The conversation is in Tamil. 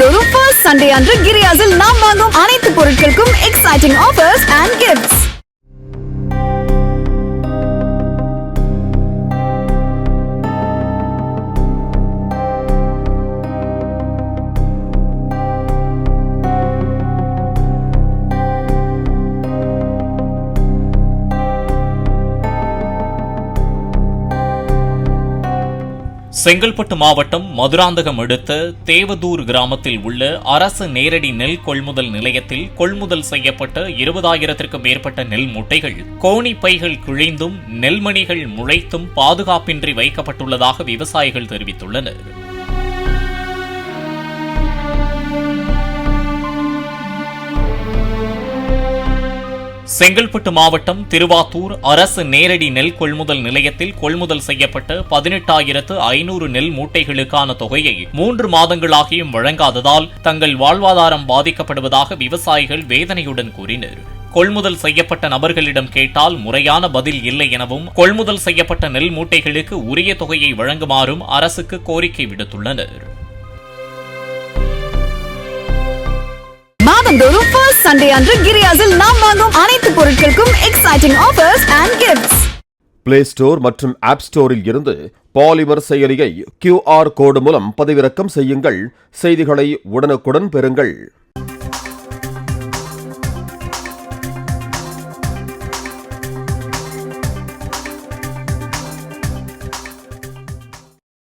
மாதந்தோறும் ஃபர்ஸ்ட் சண்டே அன்று கிரியாஸில் நாம் வாங்கும் அனைத்து பொருட்களுக்கும் exciting offers and gifts. Chengalpattu மாவட்டம் மதுராந்தகம் அடுத்த தேவதூர் கிராமத்தில் உள்ள அரசு நேரடி நெல் கொள்முதல் நிலையத்தில் கொள்முதல் செய்யப்பட்ட 20,000க்கும் மேற்பட்ட நெல் மூட்டைகள் கோணி பைகள் கிழிந்தும் நெல்மணிகள் முளைத்தும் பாதுகாப்பின்றி வைக்கப்பட்டுள்ளதாக விவசாயிகள் தெரிவித்துள்ளனர். செங்கல்பட்டு மாவட்டம் திருவாத்தூர் அரசு நேரடி நெல் கொள்முதல் நிலையத்தில் கொள்முதல் செய்யப்பட்ட 18,500 நெல் மூட்டைகளுக்கான தொகையை 3 மாதங்களாகியும் வழங்காததால் தங்கள் வாழ்வாதாரம் பாதிக்கப்படுவதாக விவசாயிகள் வேதனையுடன் கூறினர். கொள்முதல் செய்யப்பட்ட நபர்களிடம் கேட்டால் முறையான பதில் இல்லை எனவும் கொள்முதல் செய்யப்பட்ட நெல் மூட்டைகளுக்கு உரிய தொகையை வழங்குமாறும் அரசுக்கு கோரிக்கை விடுத்துள்ளனர். மாதந்தோறும் ஃபர்ஸ்ட் சண்டே அன்று கிரியாஸில் நாம் வாங்கும் அனைத்து பொருட்களுக்கும் exciting offers and gifts. Play store மற்றும் ஆப் ஸ்டோரில் இருந்து பாலிமர் செயலியை QR கோடு மூலம் பதிவிறக்கம் செய்யுங்கள். செய்திகளை உடனுக்குடன் பெறுங்கள்.